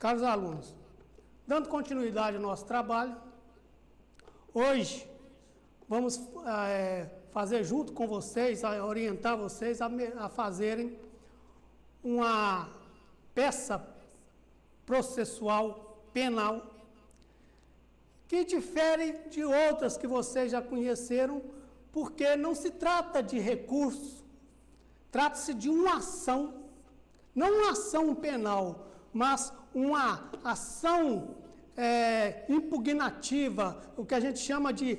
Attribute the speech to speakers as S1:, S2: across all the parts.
S1: Caros alunos, dando continuidade ao nosso trabalho, hoje vamos fazer junto com vocês, orientar vocês a fazerem uma peça processual penal que difere de outras que vocês já conheceram, porque não se trata de recurso, trata-se de uma ação, não uma ação penal, mas uma ação impugnativa, o que a gente chama de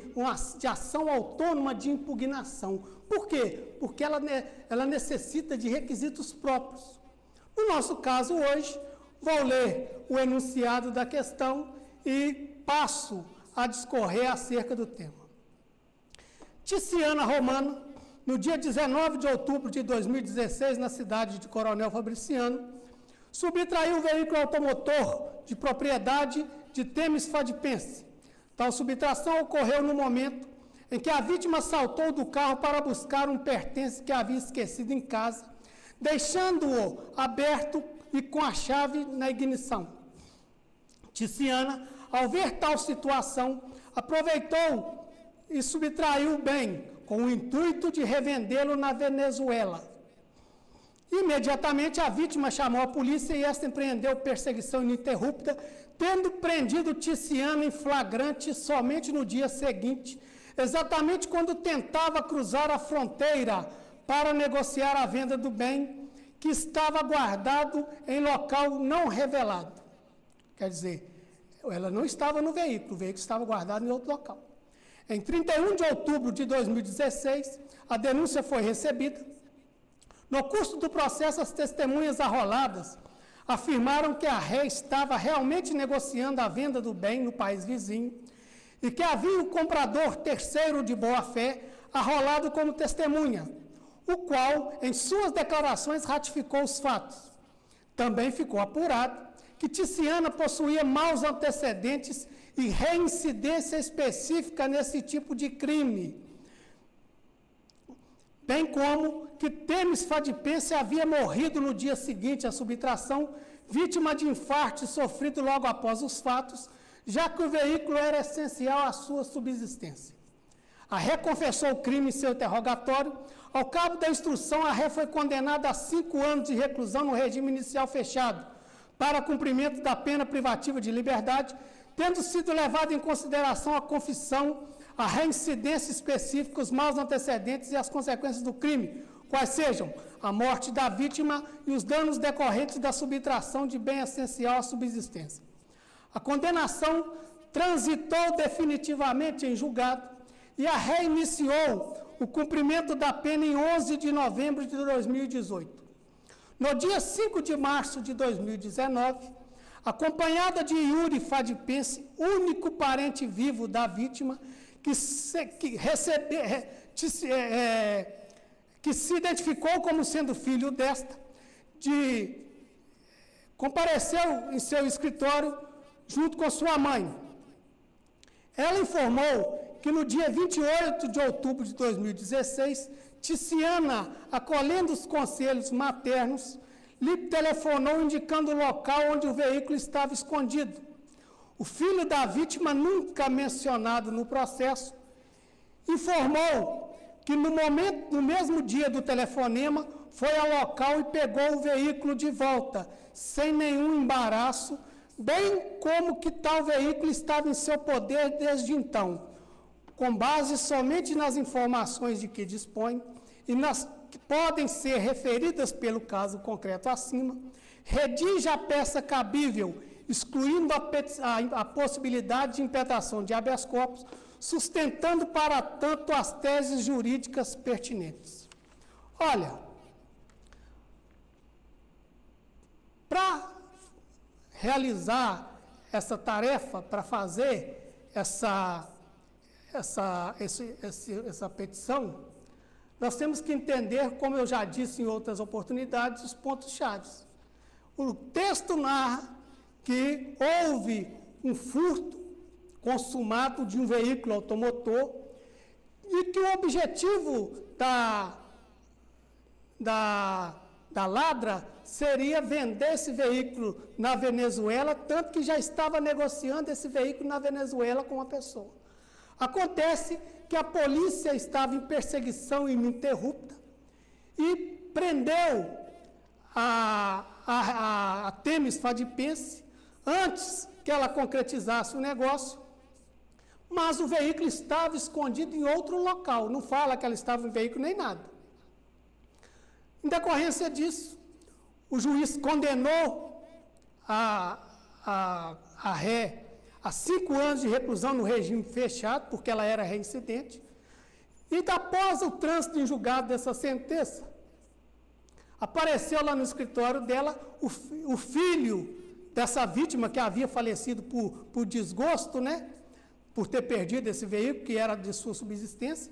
S1: ação autônoma de impugnação. Por quê? Porque ela necessita de requisitos próprios. No nosso caso hoje, vou ler o enunciado da questão e passo a discorrer acerca do tema. Ticiana Romana, no dia 19 de outubro de 2016, na cidade de Coronel Fabriciano, subtraiu o veículo automotor de propriedade de Temis Fadipense. Tal subtração ocorreu no momento em que a vítima saltou do carro para buscar um pertence que havia esquecido em casa, deixando-o aberto e com a chave na ignição. Ticiana, ao ver tal situação, aproveitou e subtraiu o bem, com o intuito de revendê-lo na Venezuela. Imediatamente a vítima chamou a polícia e esta empreendeu perseguição ininterrupta, tendo prendido Ticiana em flagrante somente no dia seguinte, exatamente quando tentava cruzar a fronteira para negociar a venda do bem, que estava guardado em local não revelado. Quer dizer, ela não estava no veículo, o veículo estava guardado em outro local. Em 31 de outubro de 2016, a denúncia foi recebida. No curso do processo, as testemunhas arroladas afirmaram que a ré estava realmente negociando a venda do bem no país vizinho e que havia um comprador terceiro de boa-fé arrolado como testemunha, o qual, em suas declarações, ratificou os fatos. Também ficou apurado que Ticiana possuía maus antecedentes e reincidência específica nesse tipo de crime, bem como que Temis Fadipense havia morrido no dia seguinte à subtração, vítima de infarto sofrido logo após os fatos, já que o veículo era essencial à sua subsistência. A ré confessou o crime em seu interrogatório. Ao cabo da instrução, a ré foi condenada a 5 anos de reclusão no regime inicial fechado, para cumprimento da pena privativa de liberdade, tendo sido levado em consideração a confissão, a reincidência específica, os maus antecedentes e as consequências do crime, quais sejam a morte da vítima e os danos decorrentes da subtração de bem essencial à subsistência. A condenação transitou definitivamente em julgado e a ré iniciou o cumprimento da pena em 11 de novembro de 2018. No dia 5 de março de 2019, acompanhada de Yuri Fadipense, único parente vivo da vítima, que se identificou como sendo filho desta, compareceu em seu escritório junto com sua mãe. Ela informou que no dia 28 de outubro de 2016, Ticiana, acolhendo os conselhos maternos, lhe telefonou indicando o local onde o veículo estava escondido. O filho da vítima, nunca mencionado no processo, informou que no mesmo dia do telefonema, foi ao local e pegou o veículo de volta, sem nenhum embaraço, bem como que tal veículo estava em seu poder desde então, com base somente nas informações de que dispõe e nas que podem ser referidas pelo caso concreto acima, redige a peça cabível, excluindo a possibilidade de impetração de habeas corpus, sustentando, para tanto, as teses jurídicas pertinentes. Olha, para realizar essa tarefa, para fazer essa petição, nós temos que entender, como eu já disse em outras oportunidades, os pontos-chave. O texto narra que houve um furto consumado de um veículo automotor e que o objetivo da ladra seria vender esse veículo na Venezuela, tanto que já estava negociando esse veículo na Venezuela com uma pessoa. Acontece que a polícia estava em perseguição ininterrupta e prendeu a Themis Fadipense antes que ela concretizasse o negócio, mas o veículo estava escondido em outro local, não fala que ela estava em veículo nem nada. Em decorrência disso, o juiz condenou a ré a 5 anos de reclusão no regime fechado, porque ela era reincidente, e após o trânsito em julgado dessa sentença, apareceu lá no escritório dela o filho dessa vítima que havia falecido por desgosto, né? Por ter perdido esse veículo, que era de sua subsistência.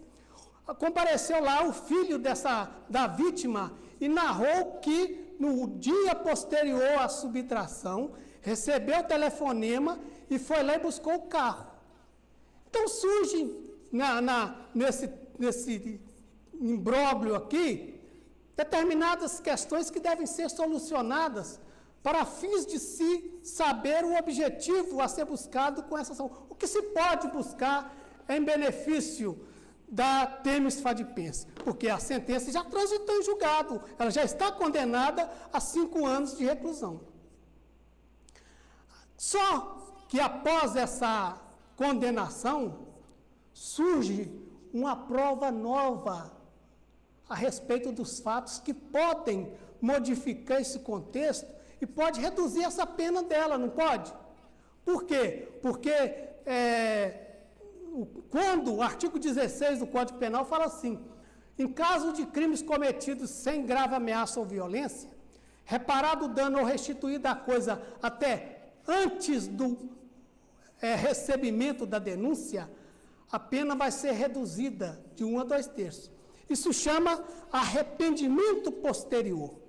S1: Compareceu lá o filho da vítima e narrou que no dia posterior à subtração, recebeu o telefonema e foi lá e buscou o carro. Então surge nesse imbróglio aqui determinadas questões que devem ser solucionadas para fins de se saber o objetivo a ser buscado com essa ação. O que se pode buscar em benefício da Themis Fadipense, porque a sentença já transitou em julgado, ela já está condenada a 5 anos de reclusão. Só que após essa condenação, surge uma prova nova a respeito dos fatos que podem modificar esse contexto e pode reduzir essa pena dela, não pode? Por quê? Porque quando o artigo 16 do Código Penal fala assim, em caso de crimes cometidos sem grave ameaça ou violência, reparado o dano ou restituída a coisa até antes do recebimento da denúncia, a pena vai ser reduzida de 1 a 2 terços. Isso chama arrependimento posterior.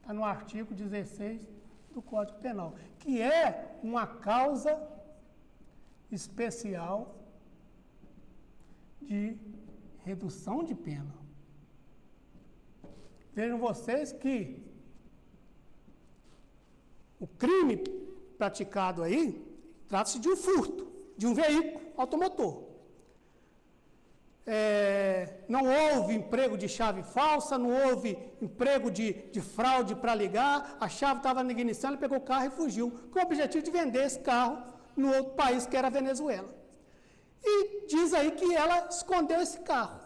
S1: Está no artigo 16 do Código Penal, que é uma causa especial de redução de pena. Vejam vocês que o crime praticado aí trata-se de um furto, de um veículo automotor. Não houve emprego de chave falsa, não houve emprego de fraude para ligar, a chave estava na ignição, ele pegou o carro e fugiu, com o objetivo de vender esse carro no outro país, que era a Venezuela. E diz aí que ela escondeu esse carro.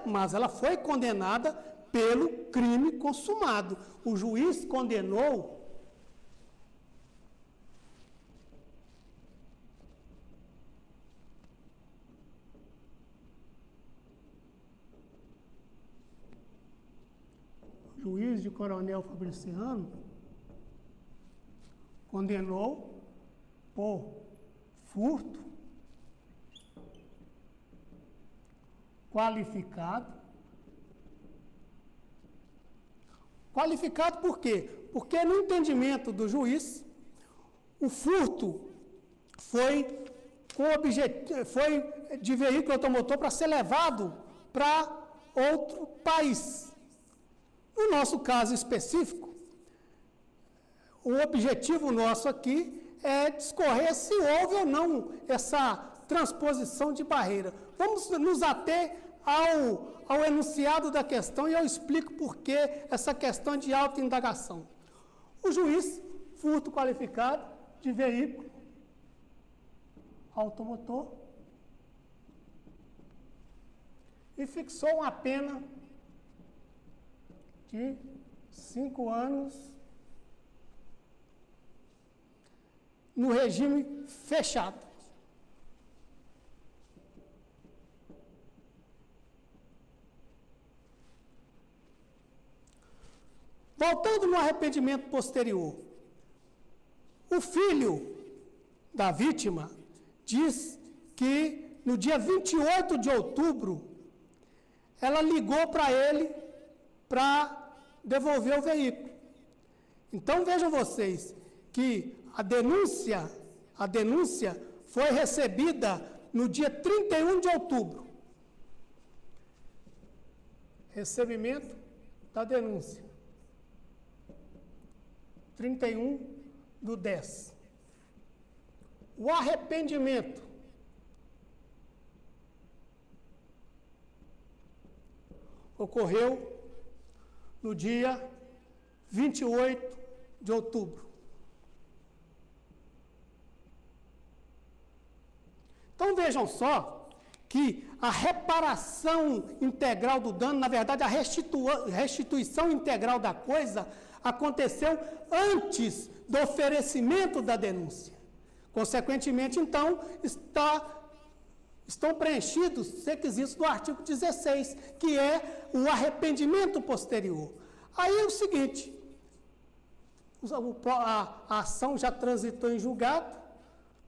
S1: Mas ela foi condenada pelo crime consumado. O juiz condenou juiz de Coronel Fabriciano condenou por furto qualificado. Qualificado por quê? Porque no entendimento do juiz, o furto foi de veículo automotor para ser levado para outro país. No nosso caso específico, o objetivo nosso aqui é discorrer se houve ou não essa transposição de barreira. Vamos nos ater ao enunciado da questão e eu explico por que essa questão de autoindagação. O juiz, furto qualificado de veículo automotor, e fixou uma pena de 5 anos no regime fechado. Voltando no arrependimento posterior, o filho da vítima diz que no dia 28 de outubro, ela ligou para ele para devolver o veículo. Então, vejam vocês que a denúncia foi recebida no dia 31 de outubro. Recebimento da denúncia. 31/10. O arrependimento ocorreu no dia 28 de outubro. Então vejam só que a reparação integral do dano, na verdade a restituição integral da coisa, aconteceu antes do oferecimento da denúncia. Consequentemente, então, estão preenchidos os requisitos do artigo 16, que é o arrependimento posterior. Aí é o seguinte, a ação já transitou em julgado,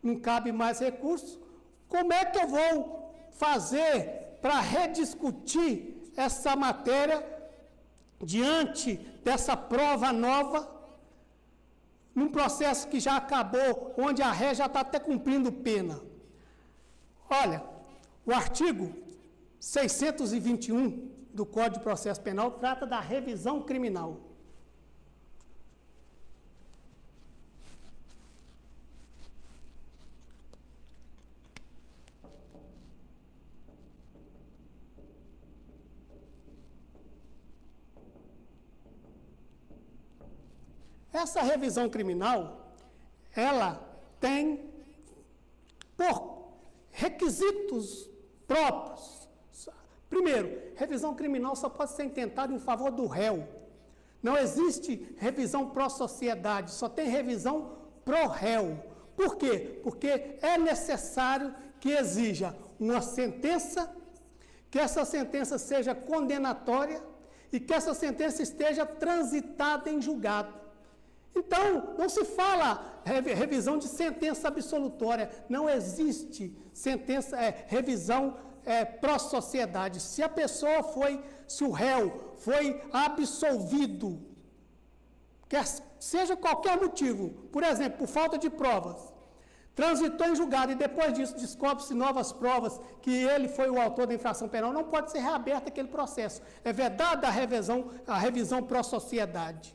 S1: não cabe mais recurso, como é que eu vou fazer para rediscutir essa matéria diante dessa prova nova, num processo que já acabou, onde a ré já está até cumprindo pena? Olha, o artigo 621 do Código de Processo Penal trata da revisão criminal. Essa revisão criminal, ela tem por requisitos próprios. Primeiro, revisão criminal só pode ser intentada em favor do réu. Não existe revisão pró-sociedade, só tem revisão pró-réu. Por quê? Porque é necessário que exija uma sentença, que essa sentença seja condenatória e que essa sentença esteja transitada em julgado. Então, não se fala revisão de sentença absolutória, não existe revisão pró-sociedade. Se a pessoa se o réu foi absolvido, quer seja qualquer motivo, por exemplo, por falta de provas, transitou em julgado e depois disso descobre-se novas provas que ele foi o autor da infração penal, não pode ser reaberto aquele processo. É vedada a revisão pró-sociedade.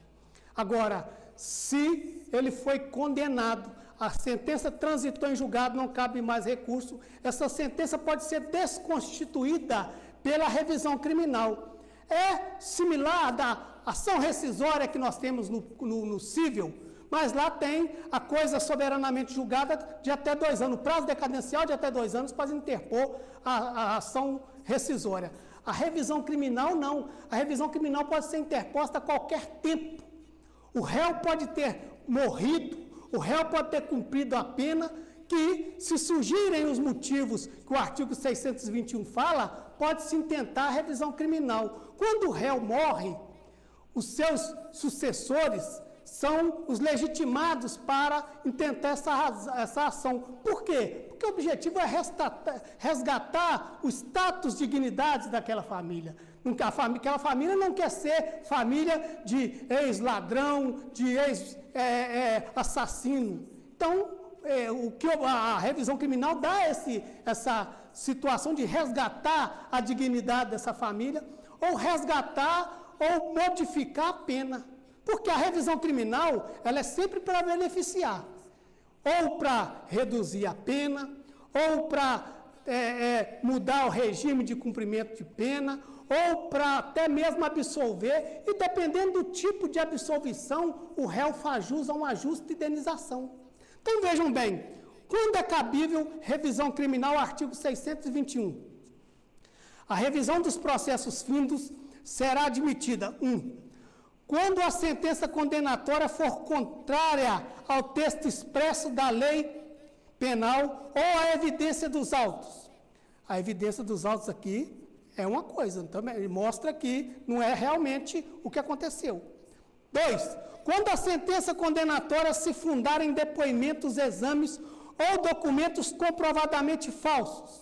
S1: Agora, se ele foi condenado, a sentença transitou em julgado, não cabe mais recurso, essa sentença pode ser desconstituída pela revisão criminal. É similar da ação rescisória que nós temos no cível, mas lá tem a coisa soberanamente julgada de até 2 anos, prazo decadencial de até 2 anos para interpor a ação rescisória. A revisão criminal não, a revisão criminal pode ser interposta a qualquer tempo. O réu pode ter morrido, o réu pode ter cumprido a pena, que, se surgirem os motivos que o artigo 621 fala, pode-se intentar a revisão criminal. Quando o réu morre, os seus sucessores são os legitimados para intentar essa ação. Por quê? Porque o objetivo é resgatar o status de dignidade daquela família. Aquela família não quer ser família de ex-ladrão, de ex-assassino. Então, o que a revisão criminal dá essa situação de resgatar a dignidade dessa família, ou resgatar ou modificar a pena. Porque a revisão criminal, ela é sempre para beneficiar, ou para reduzir a pena, ou para mudar o regime de cumprimento de pena, ou para até mesmo absolver, e dependendo do tipo de absolvição, o réu faz jus a uma justa indenização. Então vejam bem, quando é cabível revisão criminal, artigo 621. A revisão dos processos findos será admitida, 1. Quando a sentença condenatória for contrária ao texto expresso da lei penal ou à evidência dos autos. A evidência dos autos aqui é uma coisa, também mostra que não é realmente o que aconteceu. 2. Quando a sentença condenatória se fundar em depoimentos, exames ou documentos comprovadamente falsos.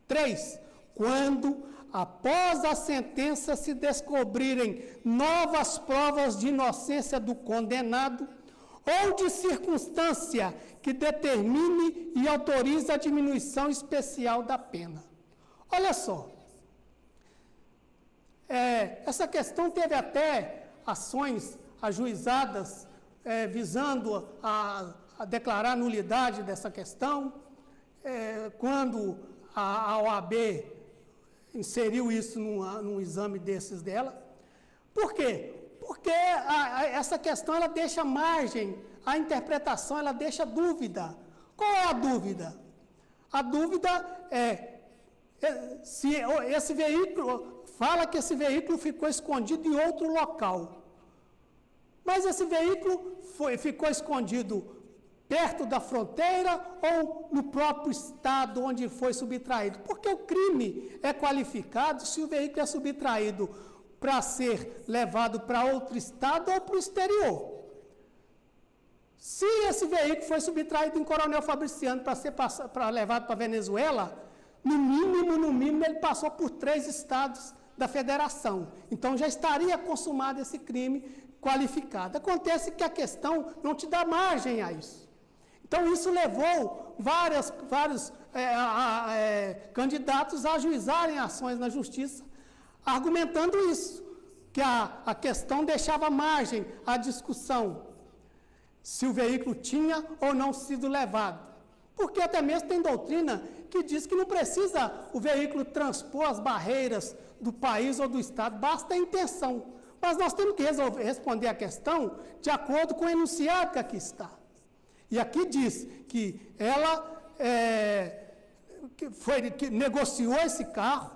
S1: 3. Quando após a sentença se descobrirem novas provas de inocência do condenado ou de circunstância que determine e autorize a diminuição especial da pena. Olha só, essa questão teve até ações ajuizadas visando a declarar a nulidade dessa questão, quando a OAB inseriu isso num exame desses dela. Por quê? Porque essa questão ela deixa margem, a interpretação ela deixa dúvida. Qual é a dúvida? A dúvida se esse veículo, fala que esse veículo ficou escondido em outro local. Mas esse veículo ficou escondido perto da fronteira ou no próprio estado onde foi subtraído? Porque o crime é qualificado se o veículo é subtraído para ser levado para outro estado ou para o exterior. Se esse veículo foi subtraído em Coronel Fabriciano para ser levado para a Venezuela, no mínimo, ele passou por 3 estados da federação. Então, já estaria consumado esse crime qualificado. Acontece que a questão não te dá margem a isso. Então, isso levou vários candidatos a ajuizarem ações na justiça, argumentando isso, que a questão deixava margem à discussão se o veículo tinha ou não sido levado. Porque até mesmo tem doutrina que diz que não precisa o veículo transpor as barreiras do país ou do estado, basta a intenção. Mas nós temos que responder a questão de acordo com o enunciado que aqui está. E aqui diz que ela que negociou esse carro,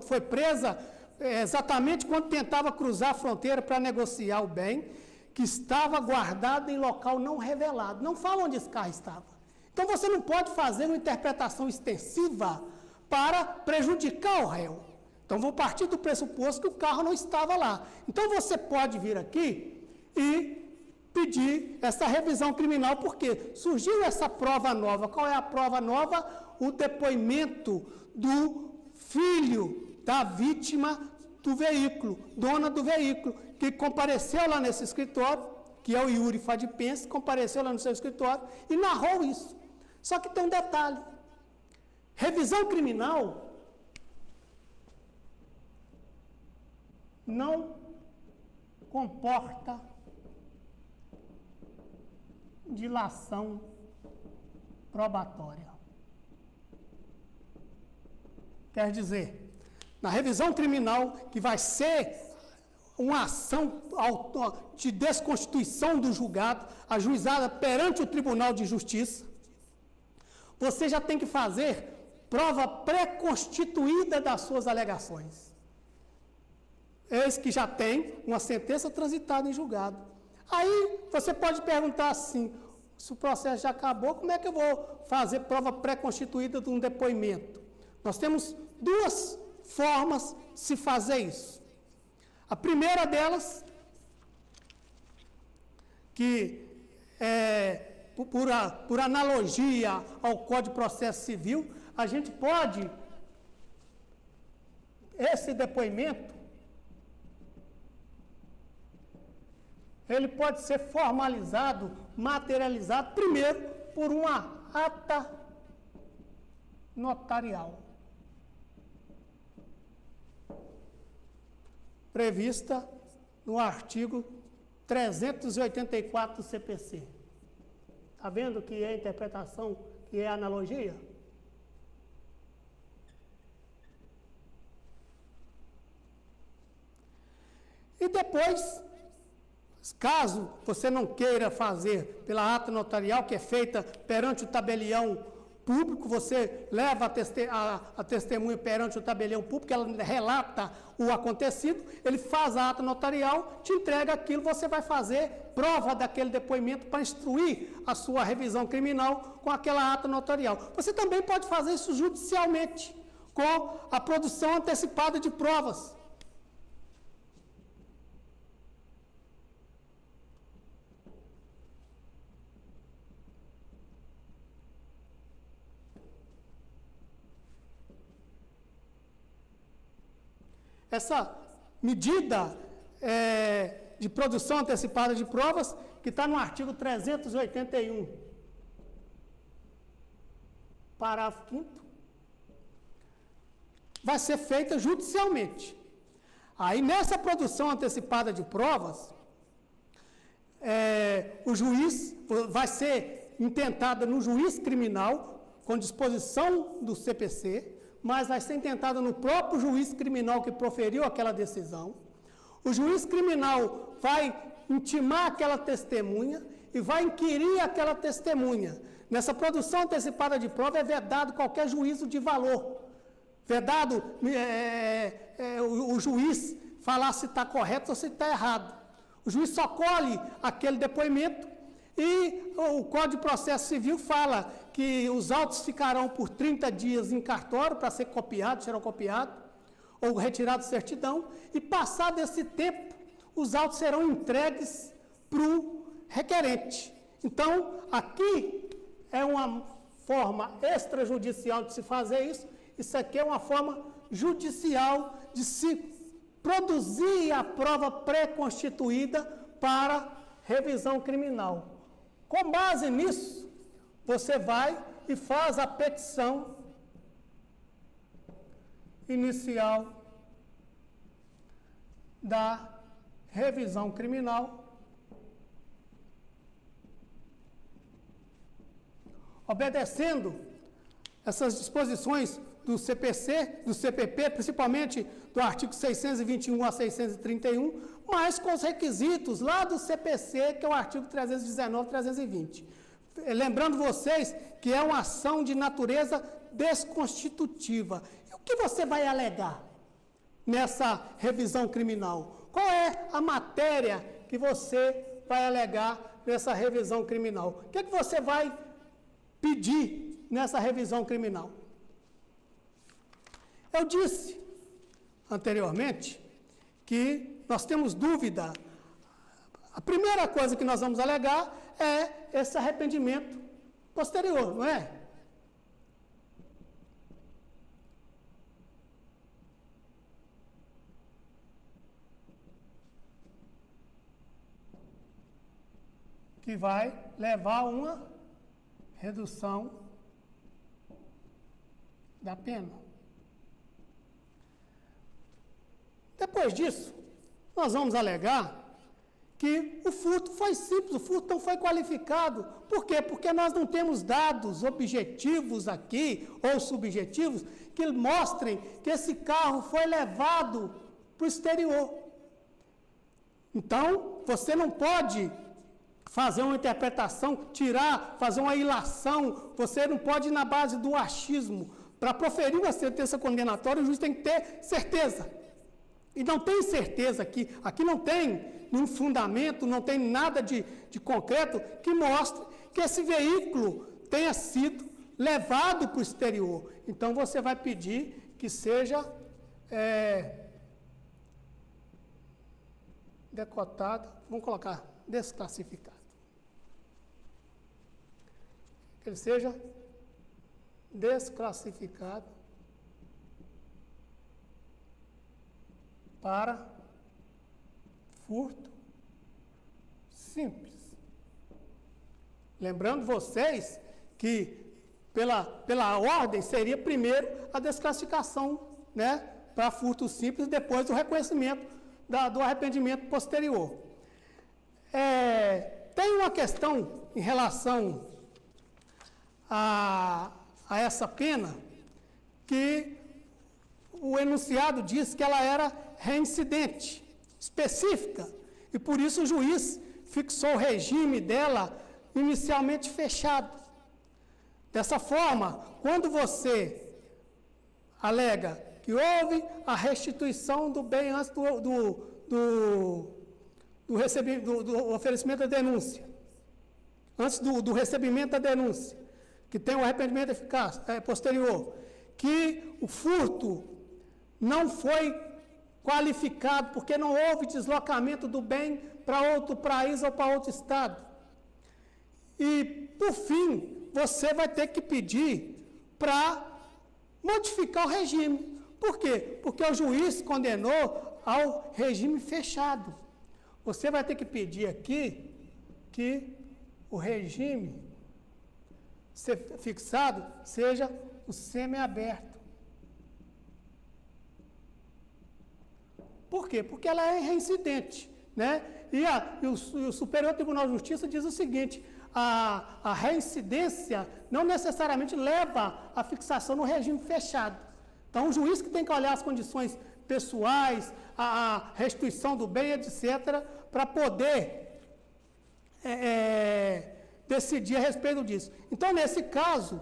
S1: foi presa exatamente quando tentava cruzar a fronteira para negociar o bem, que estava guardado em local não revelado. Não fala onde esse carro estava. Então, você não pode fazer uma interpretação extensiva para prejudicar o réu. Então, vou partir do pressuposto que o carro não estava lá. Então, você pode vir aqui e pedir essa revisão criminal, porque surgiu essa prova nova. Qual é a prova nova? O depoimento do filho da vítima do veículo, dona do veículo, que compareceu lá nesse escritório, que é o Yuri Fadipense, compareceu lá no seu escritório e narrou isso. Só que tem um detalhe. Revisão criminal não comporta dilação probatória. Quer dizer, na revisão criminal, que vai ser uma ação de desconstituição do julgado, ajuizada perante o Tribunal de Justiça, você já tem que fazer prova pré-constituída das suas alegações. Eis que já tem uma sentença transitada em julgado. Aí você pode perguntar assim, se o processo já acabou, como é que eu vou fazer prova pré-constituída de um depoimento? Nós temos 2 formas de se fazer isso. A primeira delas, que por analogia ao Código de Processo Civil, a gente pode, esse depoimento, ele pode ser formalizado, materializado, primeiro, por uma ata notarial, prevista no artigo 384 do CPC. Está vendo que é interpretação, que é analogia? E depois, caso você não queira fazer pela ata notarial, que é feita perante o tabelião público, você leva a testemunha perante o tabelião público, ela relata o acontecido, ele faz a ata notarial, te entrega aquilo, você vai fazer prova daquele depoimento para instruir a sua revisão criminal com aquela ata notarial. Você também pode fazer isso judicialmente, com a produção antecipada de provas. essa medida de produção antecipada de provas, que está no artigo 381, parágrafo 5º, vai ser feita judicialmente. Aí, nessa produção antecipada de provas, o juiz vai ser intentada no juiz criminal, com disposição do CPC, mas vai ser intentada no próprio juiz criminal que proferiu aquela decisão. O juiz criminal vai intimar aquela testemunha e vai inquirir aquela testemunha. Nessa produção antecipada de prova é vedado qualquer juízo de valor. Vedado o juiz falar se está correto ou se está errado. O juiz só colhe aquele depoimento e o Código de Processo Civil fala que os autos ficarão por 30 dias em cartório para ser copiado, xerocopiado, ou retirado de certidão, e passado esse tempo, os autos serão entregues para o requerente. Então, aqui é uma forma extrajudicial de se fazer isso, isso aqui é uma forma judicial de se produzir a prova pré-constituída para revisão criminal. Com base nisso, você vai e faz a petição inicial da revisão criminal, obedecendo essas disposições do CPC, do CPP, principalmente do artigo 621 a 631, mas com os requisitos lá do CPC, que é o artigo 319 e 320. Lembrando vocês que é uma ação de natureza desconstitutiva. E o que você vai alegar nessa revisão criminal? Qual é a matéria que você vai alegar nessa revisão criminal? O que é que você vai pedir nessa revisão criminal? Eu disse anteriormente que nós temos dúvida. A primeira coisa que nós vamos alegar é esse arrependimento posterior, não é? Que vai levar a uma redução da pena. Depois disso, nós vamos alegar que o furto foi simples, o furto não foi qualificado. Por quê? Porque nós não temos dados objetivos aqui, ou subjetivos, que mostrem que esse carro foi levado para o exterior. Então, você não pode fazer uma interpretação, fazer uma ilação, você não pode ir na base do achismo. Para proferir uma sentença condenatória, o juiz tem que ter certeza. E não tem certeza aqui não tem nenhum fundamento, não tem nada de concreto que mostre que esse veículo tenha sido levado para o exterior. Então, você vai pedir que seja decotado, vamos colocar desclassificado. Que ele seja desclassificado para furto simples. Lembrando vocês que, pela ordem, seria primeiro a desclassificação, né, para furto simples, depois o reconhecimento do arrependimento posterior. Tem uma questão em relação a essa pena, que o enunciado diz que ela era reincidente, específica, e por isso o juiz fixou o regime dela inicialmente fechado. Dessa forma, quando você alega que houve a restituição do bem antes do oferecimento da denúncia, antes do recebimento da denúncia, que tem o arrependimento eficaz, posterior, que o furto não foi qualificado porque não houve deslocamento do bem para outro país ou para outro estado. E, por fim, você vai ter que pedir para modificar o regime, Por quê? Porque o juiz condenou ao regime fechado. Você vai ter que pedir aqui que o regime fixado seja o semiaberto. Por quê? Porque ela é reincidente, né? E o Superior Tribunal de Justiça diz o seguinte: a reincidência não necessariamente leva à fixação no regime fechado. Então, o juiz que tem que olhar as condições pessoais, a restituição do bem, etc., para poder decidir a respeito disso. Então, nesse caso,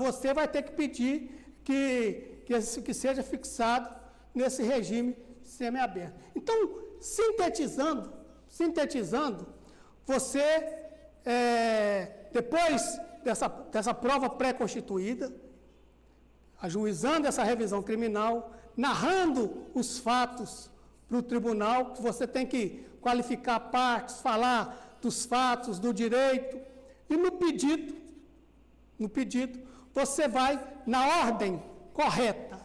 S1: você vai ter que pedir que seja fixado nesse regime semiaberto. Então, sintetizando, você, depois dessa prova pré-constituída, ajuizando essa revisão criminal, narrando os fatos para o tribunal, que você tem que qualificar partes, falar dos fatos, do direito, e no pedido, você vai na ordem correta.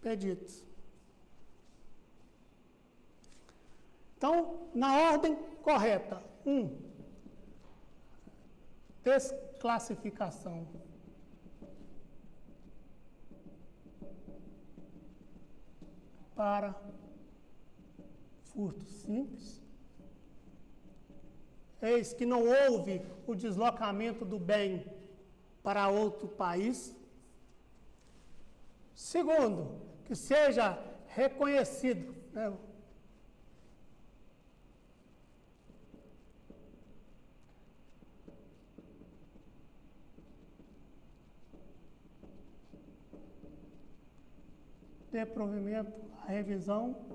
S1: Pedidos. Então, na ordem correta. 1. Desclassificação. Para furto simples. Eis que não houve o deslocamento do bem para outro país. 2, que seja reconhecido, né? Dê provimento à revisão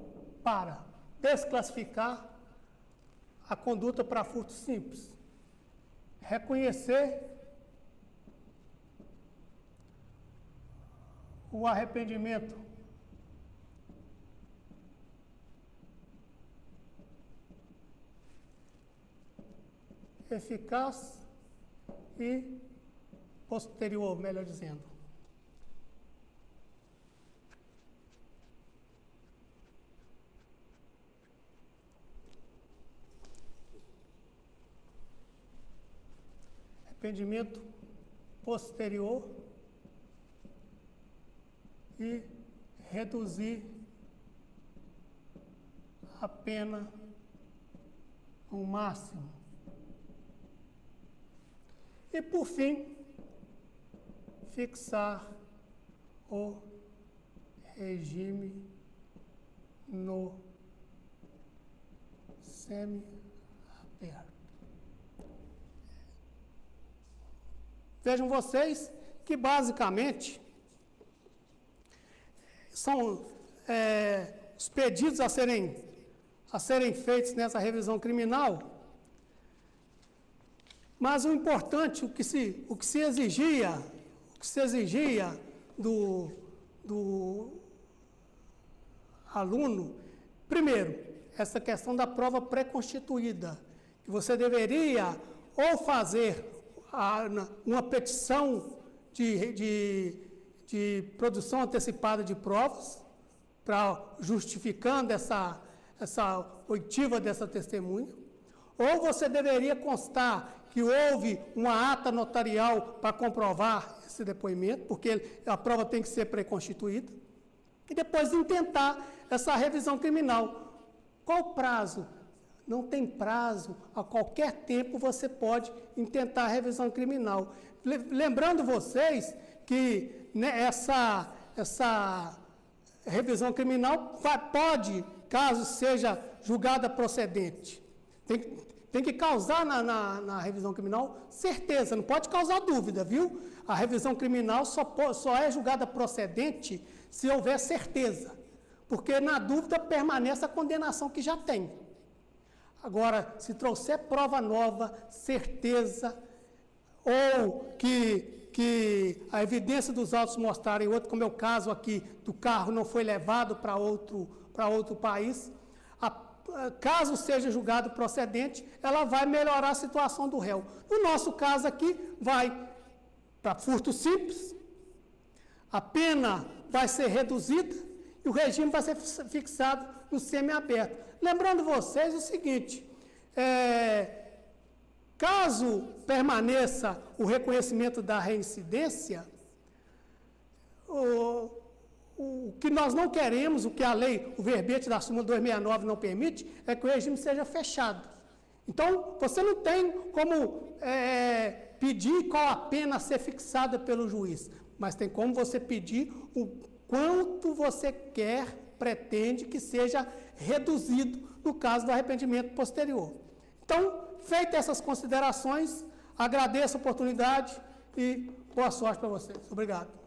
S1: para desclassificar a conduta para furto simples, reconhecer o arrependimento eficaz e posterior, melhor dizendo. Arrependimento posterior e reduzir a pena ao máximo. E, por fim, fixar o regime no semi-aberto. Vejam vocês que, basicamente, são os pedidos a serem feitos nessa revisão criminal, mas o importante, o que se exigia do aluno, primeiro, essa questão da prova pré-constituída, que você deveria ou fazer uma petição de produção antecipada de provas, justificando essa oitiva dessa testemunha, ou você deveria constar que houve uma ata notarial para comprovar esse depoimento, porque a prova tem que ser pré-constituída, e depois intentar essa revisão criminal. Qual o prazo? Não tem prazo, a qualquer tempo você pode intentar a revisão criminal. Lembrando vocês que, né, essa revisão criminal pode, caso seja julgada procedente, tem que causar na revisão criminal certeza, não pode causar dúvida, viu? A revisão criminal só é julgada procedente se houver certeza, porque na dúvida permanece a condenação que já tem. Agora, se trouxer prova nova, certeza, ou que a evidência dos autos mostrarem outro, como é o caso aqui do carro não foi levado para para outro país, caso seja julgado procedente, ela vai melhorar a situação do réu. No nosso caso aqui, vai para furto simples, a pena vai ser reduzida e o regime vai ser fixado no semiaberto. Lembrando vocês o seguinte, caso permaneça o reconhecimento da reincidência, o que nós não queremos, o que a lei, o verbete da súmula 269 não permite, é que o regime seja fechado. Então, você não tem como pedir qual a pena a ser fixada pelo juiz, mas tem como você pedir o quanto você quer, pretende que seja reduzido no caso do arrependimento posterior. Então, feitas essas considerações, agradeço a oportunidade e boa sorte para vocês. Obrigado.